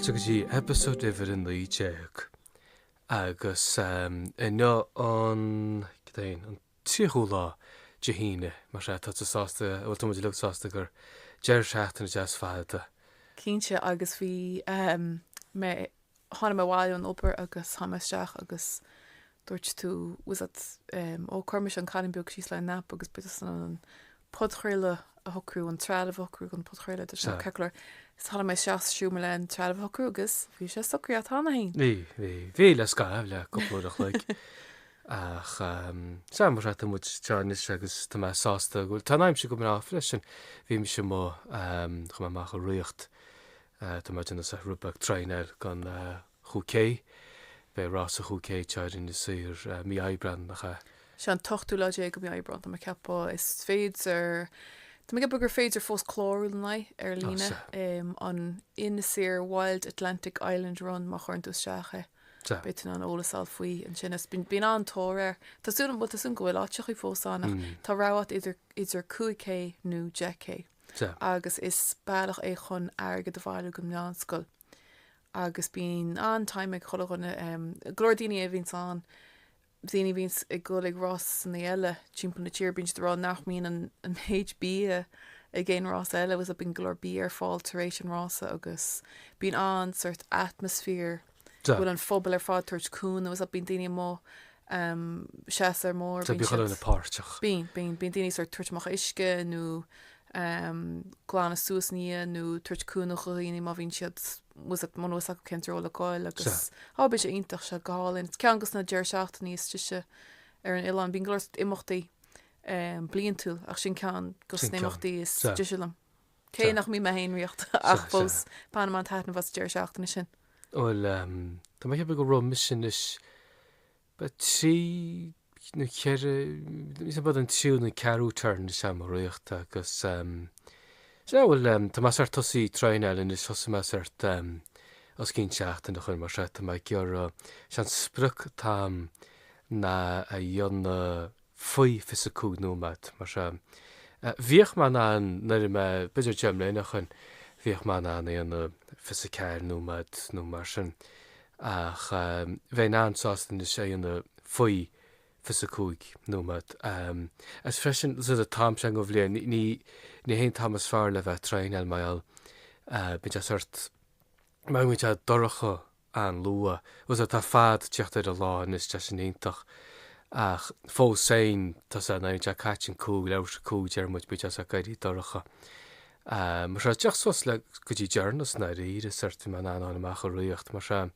Fáilte go dtí episód ifir in líteach agus inne an tíúlá de híine mar sé tá sásta bhil tú lesásta gur deir seachtainna jazz fáilte. Cínte agus bhí mé hána bháil an opair agus haisteach agus dúirt tú was ó chuirrma an caiimbeog síos le nap agus bit an podchréile a thocrú an trealah hocrú an podchréile de se ceir Tá mé seaasúme le an trealah hocrú agus bhí sé soí atána hain. Bhí le scaibh le goúach le ach sam mar mu tearnis agus tá sásta ghfuil táim si go á freisin bhí me sin mó chumach a riocht tá mar duna sa rúbach treiner gan chucé be rás a chucé teirn is sir mí ebran nach Se an tochtú le go mí ebran a cepa is féidir Tá mé gur féidir fós chlóúil na ar lína an in sir Wild Atlantic Island Run má chuintú seacha bit an ólasá faoi an sin bí antóir Tású an bud an ghfuil áteach í fósánach tá ráhat idir 2K nó JK agus is bailach é chun airgad a bhhaile go meánscoil agus bín antáim ag choganna glódaine a bhín an Déine víns ag go ag Ross na eile timp na tíirbíns rá nach mín an HB a ggéin Ross eile was a bin glór bí ar fáil taréis Rossa agus bín an suirt atmosfér bhfuil an fphobal ar fád tuairt was a bín daine mó seaar mór na páirteach. Bín daine suirt tuairtach isce nó gláánna suas ní nó tuairtúnach chuoine má bhín siad was man a centróla gáil agus ábe sé intach se gáin ceangus na deir seachta níos tuise ar an Ián bín glóir imachtaí blion túil ach sin cean go snéachtaí is tuisilam. Cé nach mí me héonriocht ach fós Panama tena was deir seachtainna sin. Well Tá mé heb go rom mission is trí nu mis bud an tíú na ceú turn sem riocht agus bhfuil tá mas tosí trein is hosa meart os cín seachtain chun mar se mai gur sean spruch tá na a dionna faoi fis a cúg nóid mar se bhíoch man an na me beidir gemléine chun bhíoch man an éana fis a ceir nóid nó mar sin ach bheith ansástan is sé anna faoi fis a cúig nóid as freisin si a tám se go bblion ní hén Thomas fear le bheith trein el maiall bit suirt muid a doracha an lua was a tá fad teachtar a lá is te sin éintach ach fós sein tá na a caiin cúg le cúg ar muid bit a gaiirí doracha mar se teach sos le gotí dearnas na ríre suirt man an amach a riocht mar se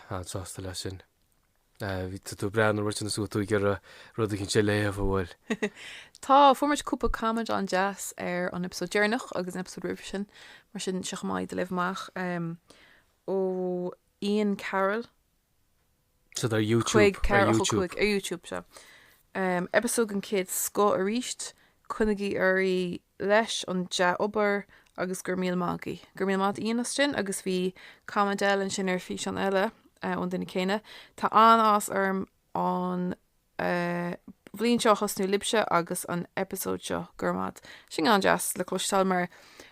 ansásta lei sin. Bhí tú brean ru sú tú gur rud cinn sé léamh bhfuil. Tá formuid cúpa camid an jazz ar an episód dearnach agus an episód rih sin mar sin seach maiid de lehmach ó Ian Carroll. So ar YouTube YouTube se. Episód an céad scó a ríist chuinegí airí leis an de obair agus gur míl mágaí. Gur míl mád íon sin agus bhí camidel an sin ar fís an eile ón duine chéine. Tá anás arm an bblionn seo chusnú libse agus an episód seo gurmad. Sin an jazz le clúistal mar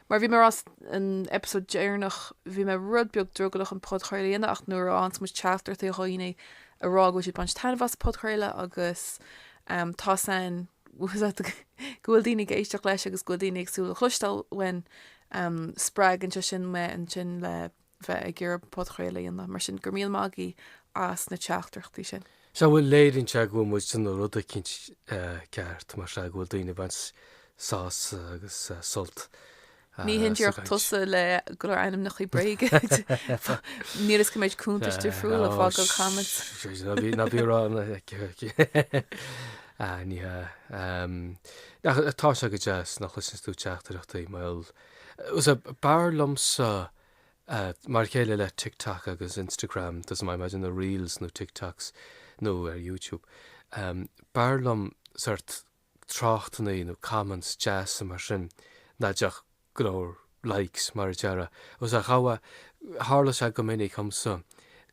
bhí mar as an episód déarnach bhí me rud beag drogalach an podchréile ach nuair ans mu teachtar a choine a rá go si ban tanhas podchréile agus tá san gohfuil daine éisteach leis agus go daine agsúla chluistal when sppraig an sin me an sin le bheith ag gur podchréile anna mar sin gur míl mágaí as na teachtarchtaí sin. Se bhfuil léirn te go mu san rud a cinint ceart mar se bhfuil daine bhaint sás agus solt. Ní hintíocht tusa le go einm nach chu breig. Ní is go méid cúntaiste friúil a fá go chaid. Na bírán ní atá se go jazz nach chusinú teachtarachtaí meil. Us a barlamsa mar chéile le TikTok agus Instagram, tas mai maidin na reels nó TikToks nó ar YouTube. Barlam sort tráchtaí nó comments jazz mar sin na deach glór likes mar deara. Us a chawa hála se go minic hamsa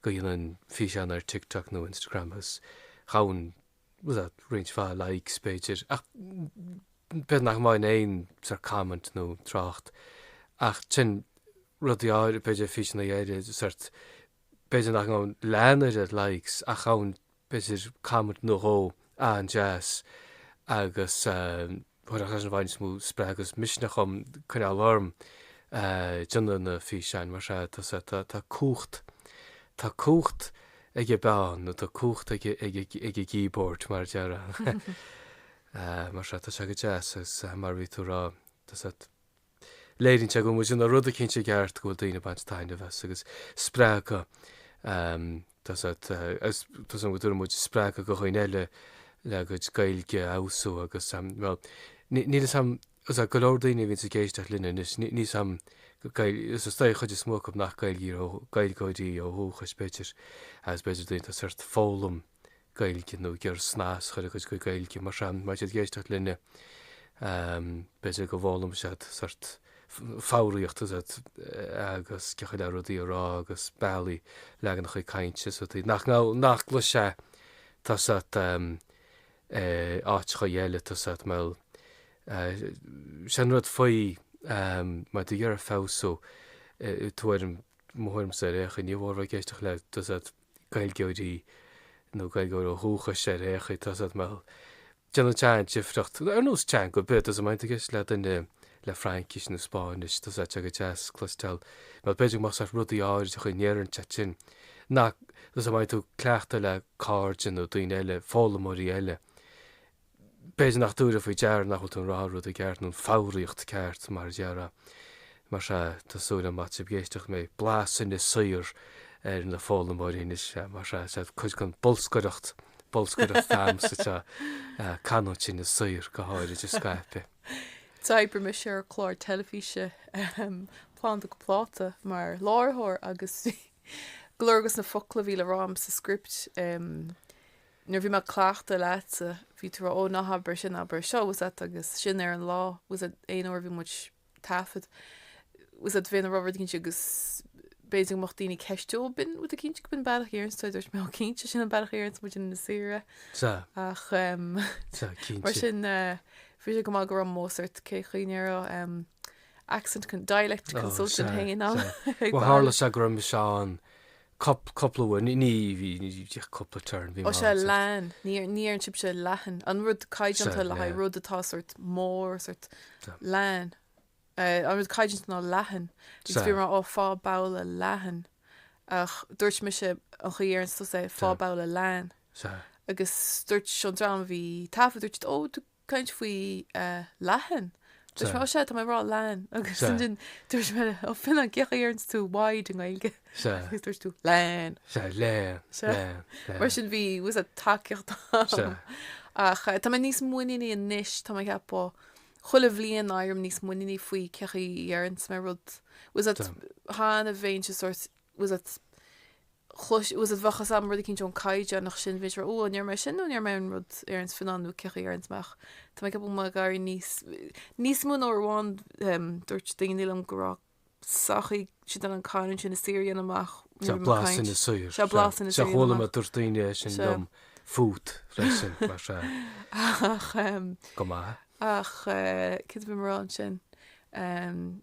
go dhéanaan fi an ar TikTok nó Instagram as chawn was a range fa likes pages. Ach ben nach mai ein sort comment nó trácht. Ach tin rudí áir beidir fi na éidir sort beidir nach an leanaide likes a chaun beidir camut nóó an jazz agus chuir an bhain smú spre agus misna chum chun alarm Jonna na fi sein mar se tá cuacht Tá cuacht ag ban nó tá cuacht ag keyboard mar deara mar se tá se go jazz agus mar ví túrá léirn te go mu a rud a cinnte geart go daine bantáine bheits agus sprácha an go mu sprácha go chuin eile le go gailge ausú agus ní sam a golódaine vín a géisteach linne ní sam is a sta chuid is smó nach gailí ó gailgóidí ó húchas beidir as beidir daint a sort fólum gailge nó gur snás chuir go go gailge mar sem mai géisteach linne beidir go bhlum se sort fáíocht agus cecha le rodí rá agus bailí legan chu caiinte so nach glu se tá áit chu dhéile tá me sin rud faoi mai d dhear fású tuairm mthirm sé récha níomhhar géisteach le gailgeodí nó gailgó ó thucha sé récha tá me Jenna tein sifracht ar nús tean go bit as a maint gus le duine le Frankis na Spáis tá go jazz clustal má beidir más rudí áir a chu néan te sin nach a maid tú cleachta le cardin ó daine eile fálamóí eile beidir nach dúra faoi dear nach an ráú a gceart an fáíocht ceart mar deara mar se tásúla mat géisteach mé blasin is suúr ar na fálamóí is mar se chuid gan bolscoirecht fam sa canó sin is suúr go háir idir Skype. Táibre me sé chlár telefíe plán go pláta mar láthir agus glógus na fola bhí le rám sa script nuair bhí me chclaachta leite hí tú ó nach bre sin aber seo was agus sin ar an lá was éonir bhí mu tafad was bhína Robert cinn agus béidir mocht daoine ceistú bin a cinnte bin bailach éarns tuidirs me cinnte sin an bailach éarns mu in na sire ach mar sin fi go go an Mozart cé chuoine accent dialect consultant hanging on hála se go me seán coppla ní coppla turn ó se lean ní an chip se lehan an rud caiidiranta le ha rud atá sort mór sort lean an rud caiidiranta ná lehan gus bhí mar ó fá bailla lehan ach dúirt me se an chuhéarn sto sé fá bailla lean agus dúirt se dram bhí tafa dúirt ó tú caiint faoi lehan dus má sé mé rá lein agus sin dúirs me ó fin an cecha éarns tú waid an gailge gus dúirs tú lein mar sin bhí was a takeocht ach tá níos muoine an níis tá ceapá chulah bblion áirm níos muoine faoi cecha éarns me rud was hána bhéin se sort was het wacha sam rud cinn John caiide nach sin vi ó near me sin near me an rud arns fananú cecha arnsmach Tá me heb me gar níos mún óháin dúirt daine am gorá sachaí si an caiin sin na Syrian amach blasin is suúr se blasin se hóla a dúirtaine sin dom fút sin mar se go má ach kid bhí mar an sin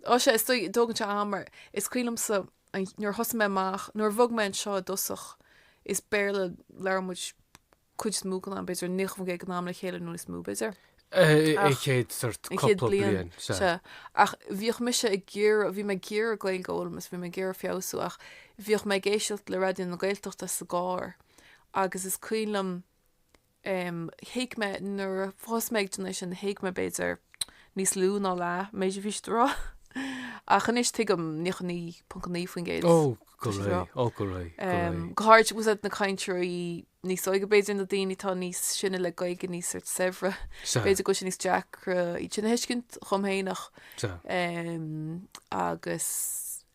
ó sé is dógan se amar is cuilam sa nuair thosa me amach nuair bhog me an seo dosach is béle lemuid chuid smú an beidir nich fan ag ná le chéile nó is smú beidir chéad blian ach bhíoch me se bhí me géir a gail ggólamas bhí me géir fiosú ach bhíoch me géisialt le radioon na gailtocht sa gáir agus is cuilam héic me nuair fosmeid sin héic me beidir níos lú ná le méidir bhís rá achan is tuigem ní punní faoin géad goáid was na caiintúí níos oige beidir na daoine tá níos sinna le gaige níos sehre beidir go sin níos Jack í sin hiiscint chumhéach agus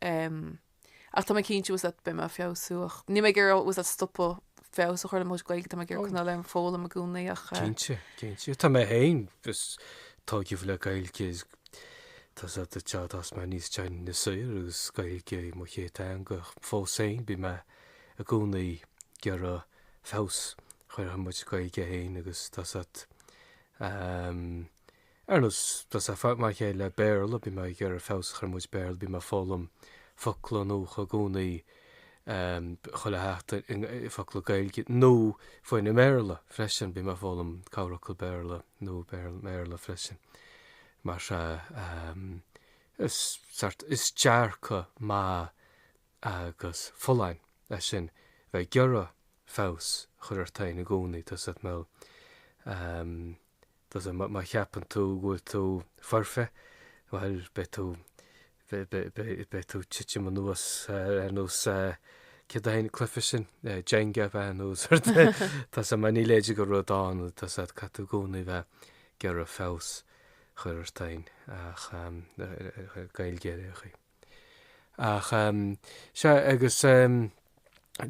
ach tá cinnte was be me fiosúach ní mé gur was stoppa fé a chuir mu gaige tá gur chuna le fóla a gúnaach Cinnte Tá mé héin tágih le gailcé Tás teás me níos tein na suir agus gailge mo ché an go fósain bí me a gúnaí gur a fás chuir mu gaige héin agus arnos fa mai ché le béla bí me gur a fás chu mu béil bí me fólam folkló a gúnaí chola heachta folkló gailge nó foin na méla freisin bí mar fólam cáracail béla nó méla freisin. Mar is dearcha má agus foláin lei sin bheith gearra fás chur tain na gúnaí tas mé tas má cheapan tú ghfuil tú farfe bhil be tú tiite man nuas nús ce hain clufa sin Jenga bheith nús Tás man ní léidir go rudáin tas catú gúnaí bheith gearra fás chur tain ach gailgéir chu. Ach se agus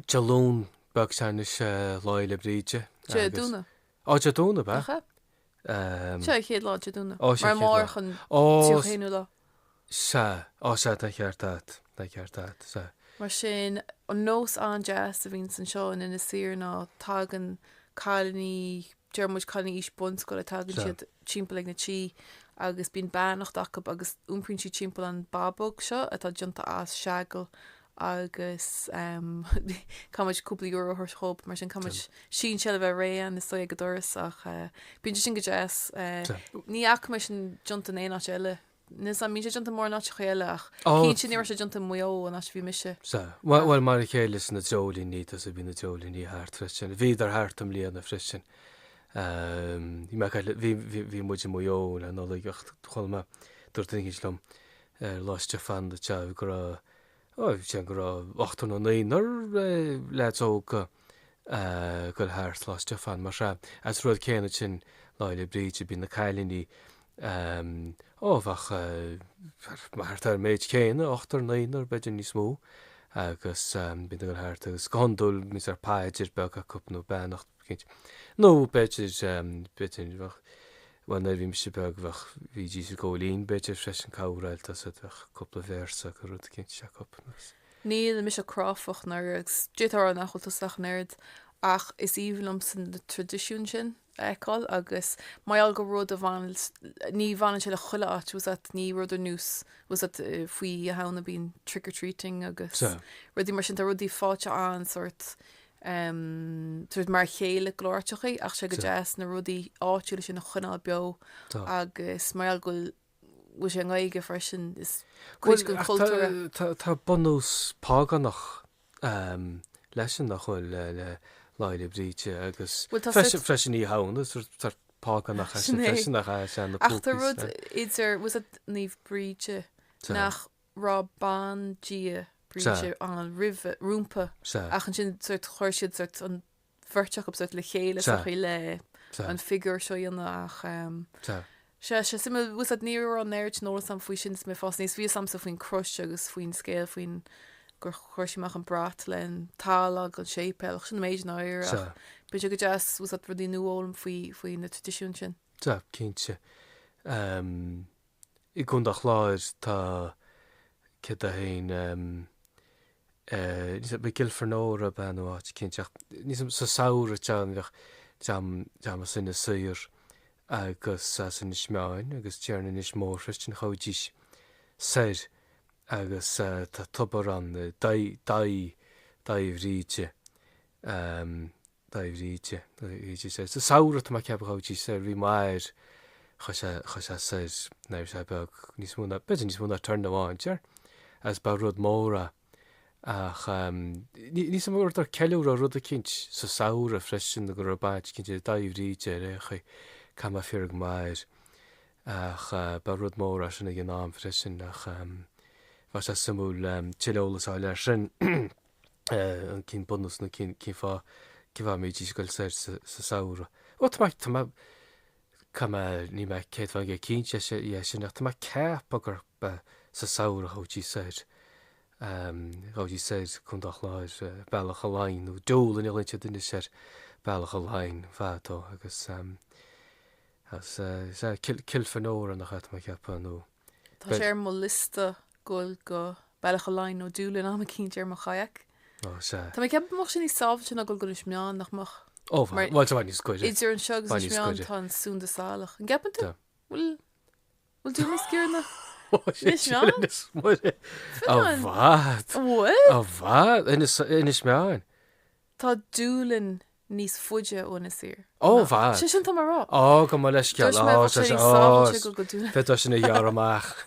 jalún bag sena láile bríide. dúna. Áide dúna ba? Se chéad lá dúna. Ó, sé Mar chéad mór lá. chun Ó, tíochéanú lá. se na cheartát se. Mar sin an nós an jazz a bhín san seo in sir ná tagan cálaní dearmid cálaní ís buns go le tagan siad timppla na tí agus bín bannacht acu agus úmprinn si timppla an babog seo atá junta as seagal agus cumid cúpla euro thir chop mar sin cumid sin se bheith réan is so go doras ach bín sin go jazz ní ach me sin junta éá eile. Nis an mí sé junta mór ná chéile ach cín sin sé junta muo an as bhí mise. Bhil mar chéile na jolíní a bí na jolíní háart freisin. Bhí ar háartam líana freisin. Bhí muide muo le nólaíocht choilme dúirtaigslum láiste fan de teh go sé go 8 leóga go háart láiste fan mar se as rud céine sin láile bríide bí na caiilíní óhach mar méid chéine 8 beidir ní smó agus bí go háart agus gondul mis ar páidir be a cupnú bennacht cinint. nó beidir bhil bhí se begh hí dí ggólín beidir freisin cáráil tas bheith coppla bhésa go rud cinint se cupnas. Níl mis a cráfach nar détar an nachholtasach nerd ach is ílumm san de tradiisiún sin eáil agus maiall go rud a bhain ní bhain se le chuile áit was at ní rud a nús was at faoi a hána bín trick-or-treating agus rudí mar sin a rudí fáte an sort mar chéile glóirtechaí ach se go jazz na rudí áitiúla sin na chuinál beo agus maiall go sé an gaige freisin is cuid go cultúra. Tá bunús páganach leisin nach chuil le láile bríte agus freisin í hánas tar páganach freisin nach an Achtar rud idir was níomh bríte nach rá bandí bríte an rih rúmpa achan sin chuirsiid an bhirteach op le chéile chu le an figur seo dionach se sim was ní an neirt nó sam faoi sin mé fás níos ví sam sa faoin crush agus faoin scéil faoin gur chuirisiach an brat len tála go sépelch sin méid náir be go jazz was rudí nuolalam faoi na tradiisiún sin. Tá cínte I gúndach láir tá ce a hain be gilfar nóir a benháit cinteach níos sa saoire teanbheith team sinna suúr agus san is meáin agus tearna is mór fristin chodís séir agus tá tubar an daimhríte sé sa saoire tá ceap chodí sé bhí mair chu sé séir neir sé beg níos múna beidir níos múna turn amháin tear as ba rud móra ach níos mór ar ceú a rud a cinint sa saoire freisin a gur baint cinnte daimhríte récha Cam fear mair ach ba rud mór a sinna gnáam freisin ach was a simú tiolalas á leir sin an cín bunus na cin fá cihá méidí goil séir sa saoire. Ó tá Cam ní me céit fan cínte sin ach tá ceap agur sa saoire chodí séir chodí séir chundach láir bailach a láin nó dólan ilinte duine séir bailach a láin bhátó agus kilfa nóra nach chat me cepa nó. Tá sé mo lista ggóil go bailach a láin nó dúlan am cíntear mar chaic. Tá ceap mar sin í sábh sin a go is meán nachach. Bhil ní scoide. Idir an segus meán tá súnda sáach. An gapan tú? Bhfuil tú céarna? bhd inis meáin. Tá dúlan níos fuide óna sir. Bhd. Si sin tá marrá. Go má leis ceall fe sinna dhearmach.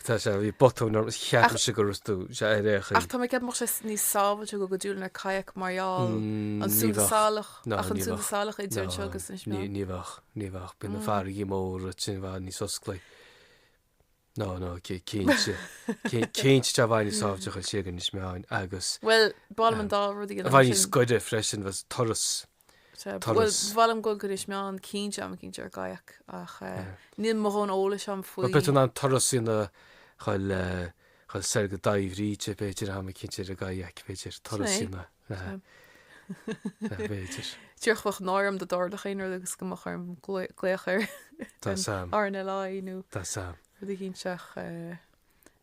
Tá sé bhí botúnar cheapan sigurú sé récha. Ach tá me ceap mar sé níos sábailte go dúlan ar caiac marall an súntaálach ach an súntaálach idir an segus Níhach bin na fearigí mór sin bhá ní sosclaí. No céint te bhain sábteach a sigan is meáin agus. Well, ballm an dá rudí a bhain ní scoide freisin was toras. Bhil go go is meán cín am cinn ar gaiach ach ní marrón óla sem faoi. Betan an toras sin chuil ser go daimhríte beidir ha cinnte a gaiach beidir toras sinna. Beidir. Tíorchfach náirm de dárdach éonar agus go chum gléachir arna láú. Tá sam. Hín seach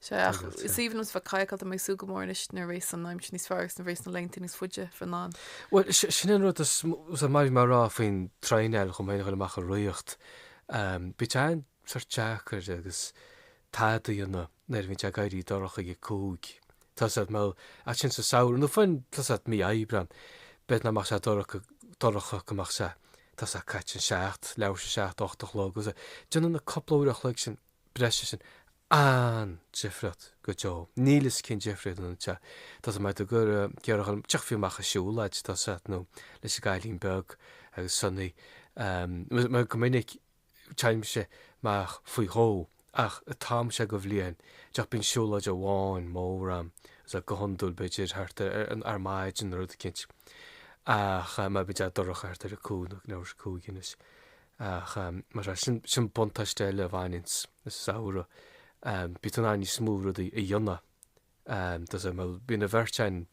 síhanús bh caiicail mé sú gomórnis nar rééis an naim níos feargus na rééis na leintin níos fuide fan ná. Well sin ru a mai mar rá faoin treinil chum méine goach a roiocht. Bit ein sar teachar agus tádaíonna nar bhín te gaiirí doracha i cúg. Tá me a sin sa saoir nó fain tá mí ebran bet na mar se doracha goach se Tá sa caiitin seacht leir se 8 logus a duna na coplóireach le sin breise sin an Jeffrey go jo. Nílas cin Jeffrey an te. Tá me gur cearchan teachfiúach a siúlaid tá nó leis gailín beg agus sunnaí. Me go minic teim se meach faoi hó ach a tám se go bhlíon teach bín siúlaid a bháin móram a go honúil beidir an armáid an rud cinint. Ach me bid dorachart ar a cúnach ná cúginnis. Ach mar sin bontasteile a bhainins is saora. Bit an aní smúradaí i dionne. Tás bína bhirtein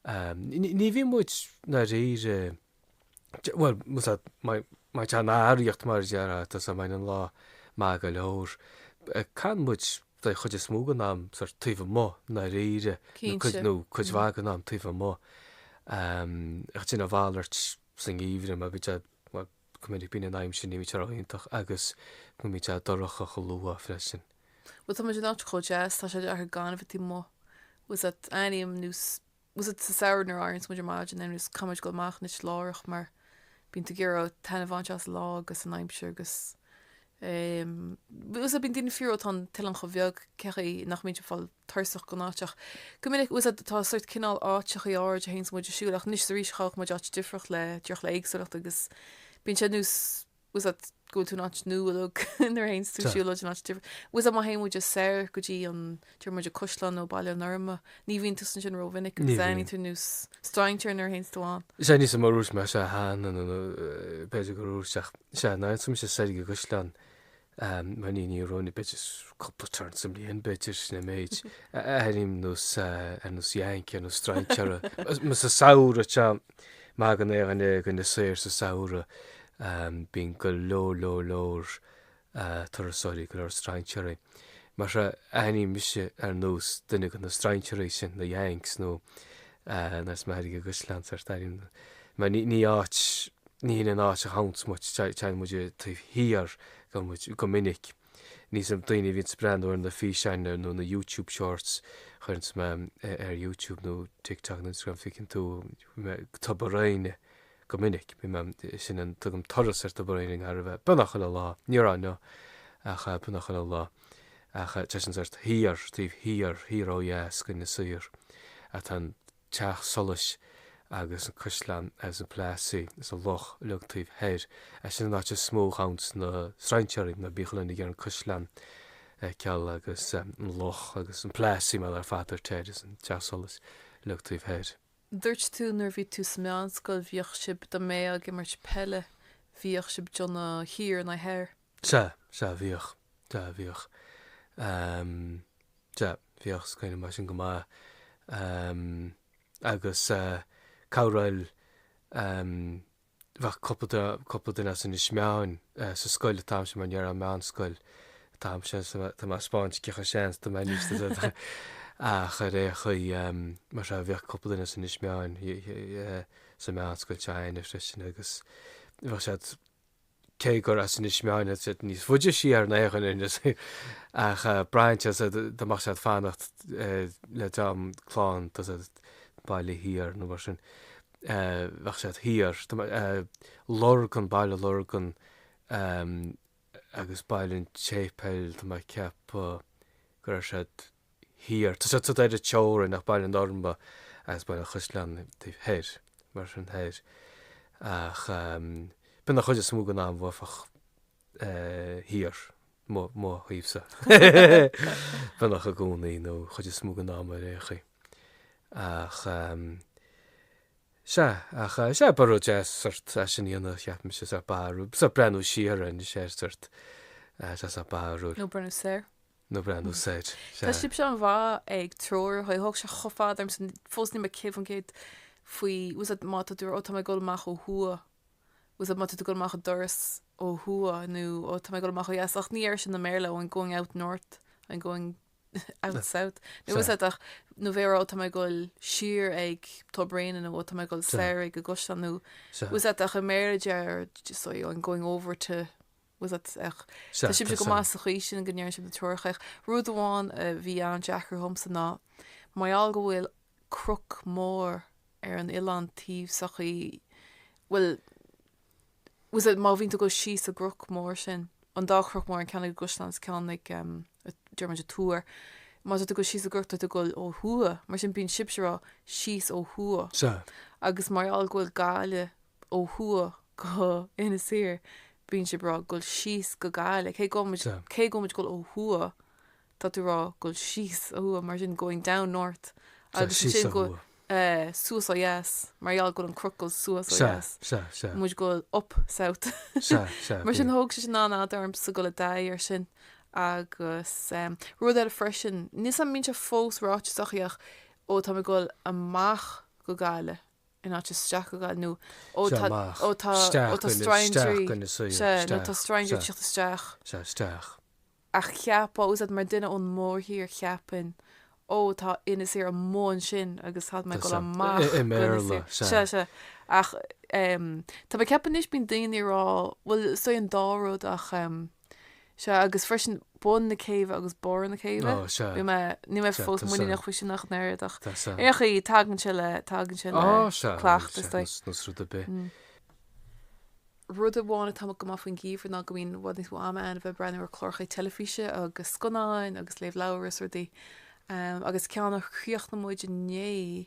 ní bhí muid na réire well mai te áíocht mar deara tás a main an lá má go leir. Can muid chud is smúgan am sar tuomh mó na réire nó chuidhhagan am tuomh mó. Ach sin a bhálairt san íomhre a bit cumid bína naim sin ní teach agus go mí te doracha go luúa freisin. Well, tá ná cho jazz tá sé ar gan bhtí mó was at aim nús was it sa saoir nar airns muidir máid an nus cumid go máachnis láirech mar bín gé tanna bhaint as lá agus an aimimseir agus was a bín dína fiú an til an go bheag ceí nach méidir fáil thuach go náteach. Gomininic was tá suirt cinál áteach í áir a hés muidir siúach níos ríáach mu áit difrach le deoch le éagsúlacht agus bín sé nús was go tú ná nuúach nar hains tú siúla ná difrach. Was a má haim muidir séir go dtí an tuir muidir coslan ó bailile norma ní vín tu sin rovinnic ní tú nús straintir nar hains doáin. sé ní sem marús me se háan an beidir goúteach se ná sum sé sé go goslan. Man ní rónna beidir coppla sem líon beidir na méid aim nos jaince nó strainteara. Mas sa saoire te má gan an gon na séir sa saoire bín go lór tarsáí go strainteara. Mar se aim mise ar nós duine go na strainteéis sin na jainks nó nas me go gosland ar daim. Ma ní áit ní an áit a hásmuid te muidir tuh híar go minic. Ní sem daine vín brand or na fiseine nó na YouTube shorts chun me ar YouTube nó TikTok na Instagram ficinn tú tabaréine go minic sin an tugam toras ar tabaréing ar bheith bunach le lá ní an a bunach le lá a te art híar tíh híróhéas gon na suúr a tan teach solas agus an coslan as an pláí is a loch lutíh héir a sin ná smó hás na straintearing na bíchalan i ggéar an coslan ceall agus an loch agus an pláí me ar fatar teir is an tesolas lutíh héir. Dúirt tú nar bhí tú meán scoil bhíoch sib do mé a gimmart pelle bhíoch sib Johna hir na hair. Se bhíoch bhíoch bhíoch scoine mar sin go má agus Cáráil bheit coppla duine san is meáin sa scoil tam sem mar an meán scoil tam tá má Spáint cecha séans do mé níos a chu ré chu mar se bheith coppla duine san is meáin sa meán scoil teine freisin agus bheit sé cé gur as in ismeáine níos fuidir sí ar néchan in ach brainte amach sé fannacht le dam chláán bailí híar nó mar sin bheit sé híar lorgan bailile lorgan agus bailinn tépéil tá ceap gur sé híar. Tá sé éidir teóir nach bailinn ormba agus bailile chuslean héir mar sin héir ach bin nach chuide smú gan ná bhfach híar má híomsa. Bin nach a gcónaí nó chuide smú gan ná mar réchaí ach sé barú jazz sort sin íonna cheapim se sa barú sa brenn siar an sé sort sa barú nó brenn séir. nó brenn séid. Tá sib se an bhá ag tror chu thug se chofadarm san fósní me céhan géad faoi was má dúr ó tá goach ó thua was má goach a doras ó thua nó ó tá goach ach níir sin na méle an going out north an going out south. Nu was ach nó bhéar ó tá goil siir ag tobrain ó tá goil séir ag go gostanú was ach a méidir just an going over to was dat ach si go más a chuí sin gnéir sin na tuachaich rud amháin a bhí an Jackar homsa ná mai al go bhfuil croc mór ar an Ián tíh sachaí well was it má vín go síos a groc mór sin an dá croc mór an ceanna Goslands ceannig German túr má go síos a grocht a goil ó thua mar sin bín sibserá síos ó thua agus mar al gohfuil gáile ó thua go ina sir bín si bra goil síos go gáile cé gomuid goil ó thua tá tú rá goil síos ó thua mar sin going down north agus sin go suas ó yes mar go an crocol suas ó yes mu go up south mar sin hoog sin ná arm sa go le dair sin agus ruúd a freisin níos an mín se fós ráit sochiach ó tá goil amach go gáile in áte steach go gáil nó ó tá stranger steach ach cheapá ús mar duine ón mór hir cheapin ó tá ina sé an món sin agus had me go amach se ach tá be ceapan is bín daoine rá bhfuil so an dáród ach se agus freisin bon na céh agus bor na céh ní me fós muí nach fuisi nach neirach échaí tagan se le chlácht ru a be. Rud a bháinna tá go faoin gíomh ná go bhíon bhd is bh an bheith brenn ar chlorchaí teleíise agus sconáin agus léh leras ruí agus ceannach chríocht na muid né.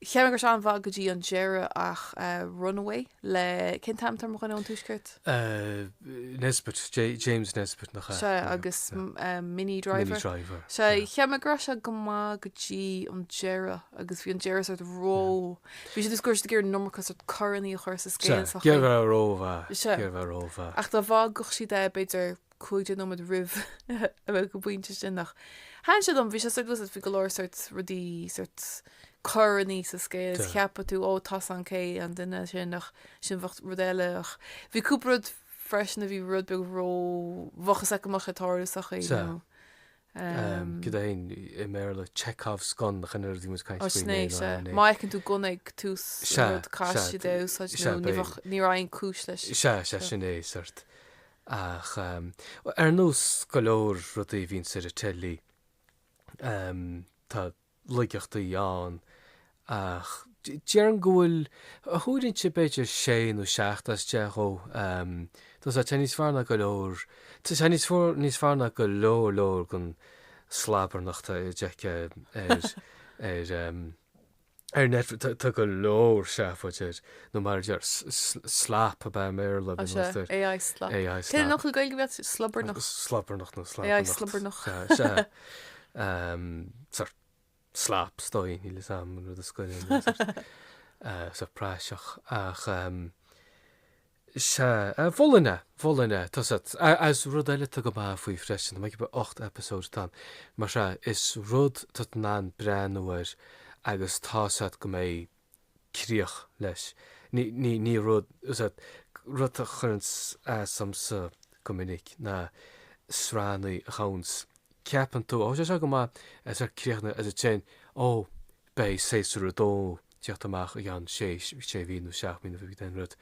Chear se an bha gotí an deire ach runaway le cin tamtar mo an túisgurt? Nesbit James Nesbit nach se agus mini driver. Se cheagra se go má gotí an deire agus bhí an deire art ró. Bhí sé discuir gur nóchas choí a chuir sa scéil róha ach tá bhá goch si de beidir chuide nó rih a bheith go buinte sin nach. Háin se dom bhí sé was fi go láirt rudí choní sa scéil cheappa tú ó tas an cé an duine sin nach sin bhacht rudéileach. Bhí cúprad freisin a bhí rud be ró bhachas goach atáir sa ché. Go éon i mé le Chekhov scon nach chunar dí sné Mai cinn tú gonnig túús cai dé ní raon cis leis. Se sin é sort ach ar nús go leir rudaí hín sé a telí tá luigeachtaí an ach dear an ghfuil a thuúrinn si beidir sé nó seachtas deó Tás a tenníos farna go leir Tá sé níos farna go leir gon slabarnachta deice ar net tu go leir sefuir nó mar dear slap a b mé le Té nach go gail bheit slapbarnach nó slapbarnach slap stoin ile sam ru a sskoin sa praisach ach se volline tas as rud eile go ba faoi fresin me be 8 episód tan mar se is rud tot ná brenúir agus tásat go mé críoch leis ní rud rud a churns samsa gomininic na sránaí a chans ceapan tú ó se go má críochna as a té ó bei séú a dó teachtamach a an sé híú seach mína bhí den rud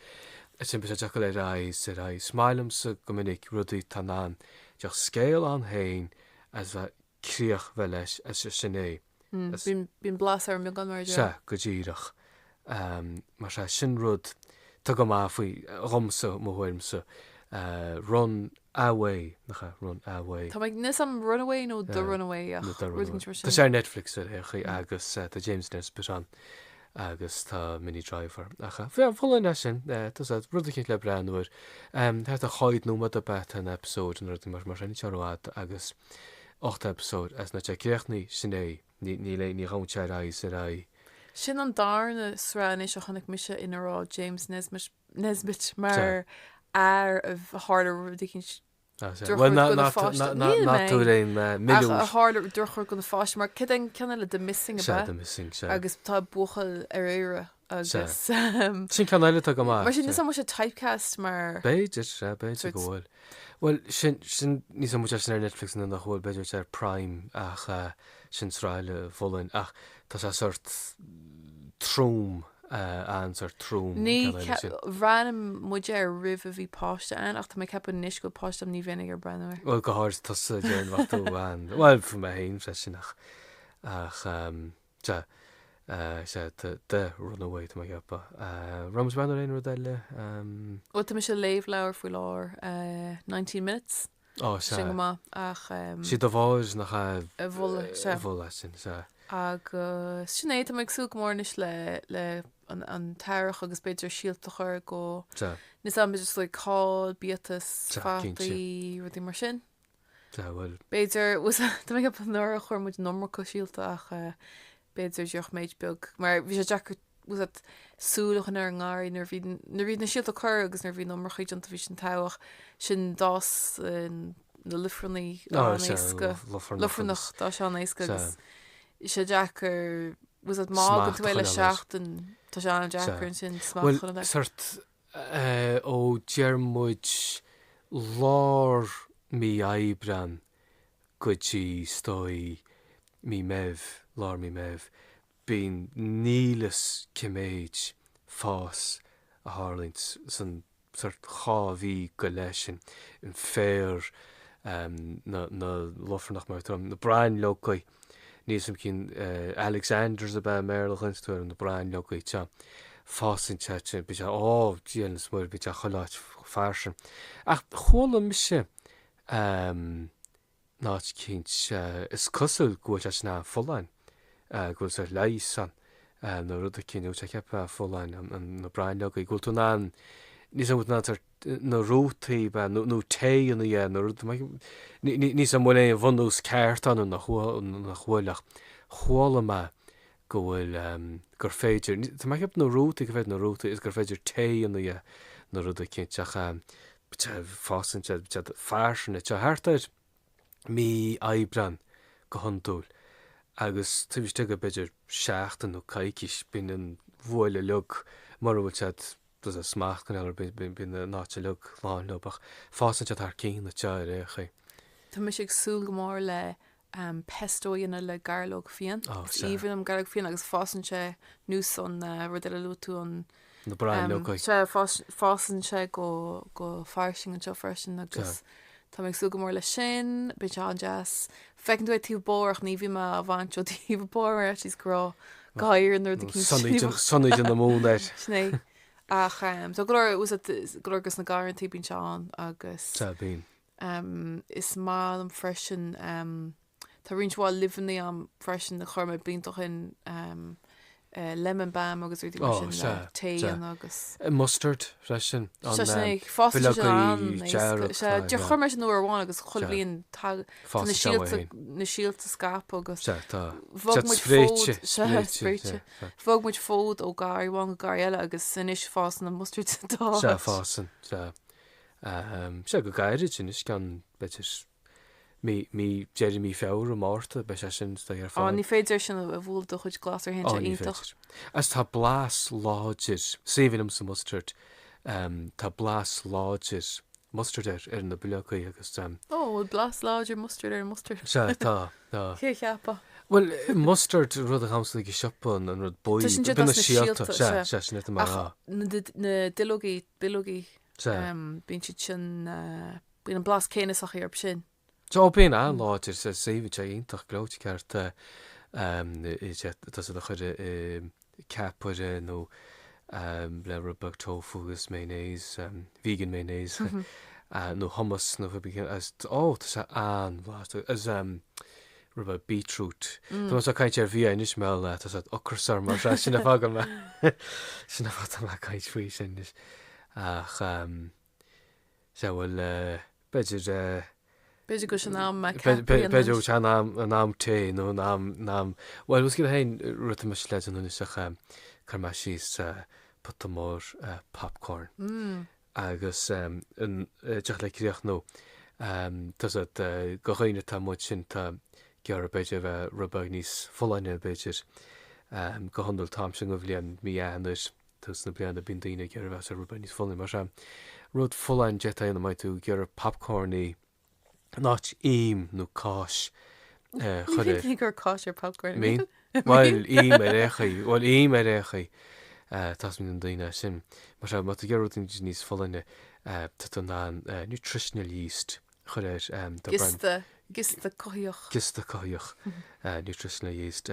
sin be Jack le rai sé ra smailm sa gomininic rudí tanán deach scéal an hain as bheit críoch bhe leis as se sinné. Bhín blas ar mé gan mar Se go ddíireach mar se sin rud tu go má faoi romsa mhfuilmsa run away nach run away. Tá níos am runaway nó do runaway Tá sé Netflix chu agus tá James Nesbitt an agus tá mini driver acha fé full sin rud cin le breanúir Tá a chaid nó a bet an episód an ruí mar sin terád agus 8 episód as na céchnaí sinné ní le ní ramte ra sé ra. Sin an darna sráin is a chonig mise inará James Nesbitt mar ar a harder rudicin tú réon milliú a harder durchir gona fáis mar cin cenne le de missing agus tá buchail ar éire agus sin can eile go má mar sin is mu sé typecast mar Beidh gohfuil. Well sin níos mu sin ar Netflix na nach bhfuil beidir ar Prime ach sin sráile bhlainn ach tá sé sort trúm answer trúm. Ní rannim muide ar rih a bhí páiste an ach tá mé cepa níos go páistem ní bhénig ar breir. Well go háir tá déanhachtú bhain. Well fu mé haon fe sinach ach sé de runaway tá cepa. Rums ban réon ru eile? Ó tá sé léh leir fú lár 19 minutes. Sin má ach si do bháir nach a bhla sin se. Agus sinnéad meid sú mórnis le an teirech agus beidir síaltachar go Nís am just le cáil bíatas fataí rudí mar sin. Beidir mé heb nuair a chuir muid nómar go síalta ach beidir deoch méid beg. Mar bhí sé Jack súlachan ar an gáir nar bhí na síalta chur agus nar bhí nómar chuid an bhí sin táach sin dás na lifrannaí lufrannach dá se an éisca agus sé Jackar was het má go bhfuile seachtain tá se an Jackar sin smachchan sort ó dearmmuid lár mí aibran gotí stoi mí meh lár mí meh bín nílas ciméid fás a Harlint san sort cháhí go leisin in fér na lofrannach mar trom na Brian Locaí níos sem cinn Alexanders a bheith Merlchanstúir an na Brian Locaí te fásin te be díana smúir be choláit farsin. Ach chola mise ná cinint is cosúil go ná fóláin ghfuil sé leis san nó rud a cinú te cepa fóláin an na Brian Locaí ghfuil tú ná níos am ná na rútaí nó té an dhé níos am bhfuil é bhhanús ceart an na chhuileach chála me go bhfuil gur féidir Tá mai heb na rúta go bheith na rúta is gur féidir té an dhé na rud a cinteach fásan fearsanna te háirtaid mí aibran go honúil agus tuiste go beidir seaachtain nó caiiciis bin an bhile lug mar bhfuil dus a smach gan bin náte le láinlopach fásan te tar cín na te réché. Tá mis ag súl go mór le pestóíanana le garlóg fian. Íhan am garlóg fian agus fásan sé nús an rud eile lútú an na Brian Locaí. Se fásan sé go farsing an seo farsin agus Tá ag sú go mór le sin, be an jazz. Fecinn tú tíh borach ní bhí me a bhainteo tíh bor tís grá gaiir an ruir Sonid an na múnéid. Sné. Ach so glógus na garantí bín seán agus bín. Is má an freisin tá rinsáil lifaní am freisin na chorma bíntach in lemon bam agus ruí té agus mustard freisin de chumir nó bháin agus choblíon na síalta scap agus fog muid fód ó gáir bháin gar eile agus san is fásan na mustard tá fásan se go gaiirid sin is gan betir mí Jeremy féir máta be sé sin ar fá. Ní féidir sin a bhúil do chuid glasar hen ítach. As tá blas láidir séhím sa mustard tá blas láidir mustard ar na bulechaí agus blas láidir mustard ar mustard. Se tá Ché cheappa. Well, mustard rud a hamsla go siopán an rud boi Tá sin siad buna as na síalta síalta, se net Ach mar na dilógaí bilógaí se. bín siad sin bín an blas céanaach ar sin. So bíon an láidir sé séhid sé ionintach glóit ceart is a chuir capide nó le rubug tofugus mayonnaise, vegan mayonnaise, nó hummus nó bhí as tá an as rubber beetroot. Tá a caiint ar bhí inis me tá ocrasar mar sinna fágan me sinna fá me caiint faoi sin ach se bhfuil beidir Beidir go sin ná me beidir se an nám té nó nám well was go hain ruta me le an iseach karma síos putamór popcorn agus teach le críoch nó Tás go chuoine tá mu sin tá gear a beidir bheith rubag níos folaine beidir go handul tám sin go bblion mí anis tus na blianana bin daine gear bheith a rubag níos folaine mar sem rud folain jet na mai tú gear popcorní náit im nó cáis chuir gur cáis ar popcorn mí Weil im ar réchaí tas min an daine sin mar se mat geútin níos folaine tá ná nutritional yeast chuir Gista coíoch. Gista coíoch nutritional yeast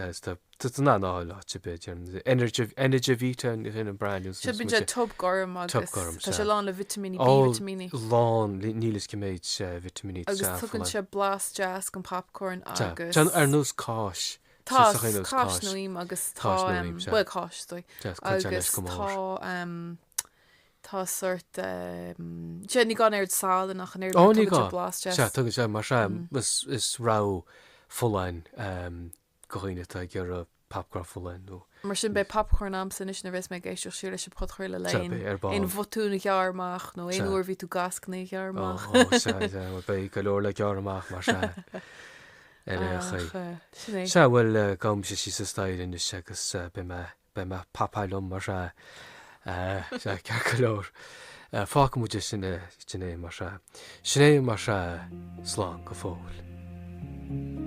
ná ná se beidir energy vita in an brain Se bin tub gorm agus Tá se lá le vitamini B vitamini lán nílas go méid vitamini agus tugann se blas jazz an popcorn agus ar nús cáis Tá nóím agus tááistoi agus tá suirt sé ní gan air sála nach an blas tugann sé mar sem is rá folain goine gur a popcorn folain nó mar sin be popcorn am san is na ris me géisio siúle se potchuile lein in bhotúna gearmach nó in uair ví tú gascna gearmach be go leor le gearmach mar se se bhfuil gom se sí sa staid in is agus be me poppáilm mar se ce go leor fácamúide sinné mar se sinné mar se slán go fóil.